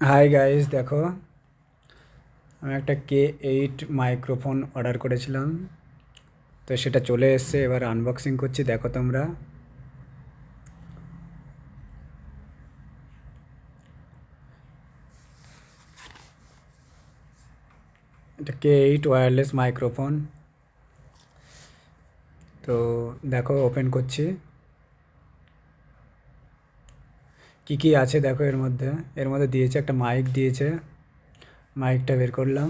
Hi guys, দেখো আমি একটা K8 মাইক্রোফোন অর্ডার করেছিলাম। তো সেটা চলে এসেছে, এবার আনবক্সিং করছি, দেখো তোমরা। এটা K8 ওয়্যারলেস মাইক্রোফোন। তো দেখো, ওপেন করছি। কি কি আছে দেখো এর মধ্যে দিয়েছে একটা মাইক দিয়েছে। মাইকটা বের করলাম।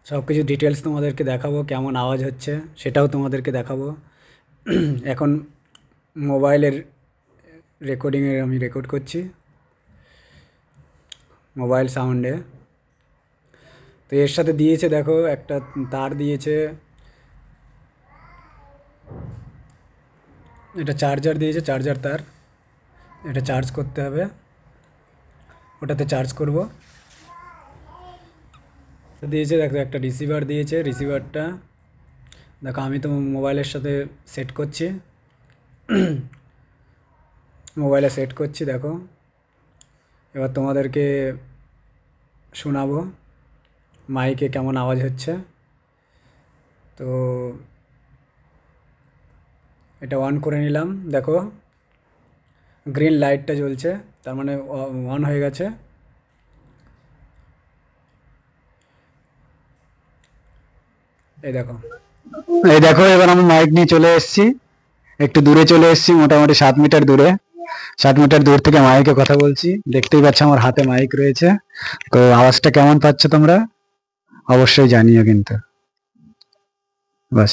সব কিছু ডিটেলস তোমাদেরকে দেখাবো, কেমন আওয়াজ হচ্ছে সেটাও তোমাদেরকে দেখাবো। এখন মোবাইলের রেকর্ডিংয়ে আমি রেকর্ড করছি, মোবাইল সাউন্ডে। তো এর সাথে দিয়েছে দেখো একটা তার দিয়েছে, এটা চার্জার দিয়েছে, চার্জার তার। এটা চার্জ করতে হবে, ওটাতে চার্জ করব। তো দিয়েছে দেখো একটা রিসিভার দিয়েছে, রিসিভারটা দেখো আমি তো মোবাইলের সাথে সেট করছি। মোবাইলে সেট করছি দেখো। এবার তোমাদেরকে শোনাবো মাইকে কেমন আওয়াজ হচ্ছে। তো এটা অন করে নিলাম, দেখো গ্রিন লাইটটা জ্বলছে, তার মানে অন হয়ে গেছে। এই দেখো, এই দেখো এবার আমি মাইক নিয়ে চলে এসেছি, একটু দূরে চলে এসেছি, মোটামুটি 7 মিটার দূরে। 7 মিটার দূর থেকে মাইকে কথা বলছি, দেখতেই পাচ্ছ আমার হাতে মাইক রয়েছে। তো আওয়াজটা কেমন পাচ্ছ তোমরা অবশ্যই জানিও কিন্তু। বাস।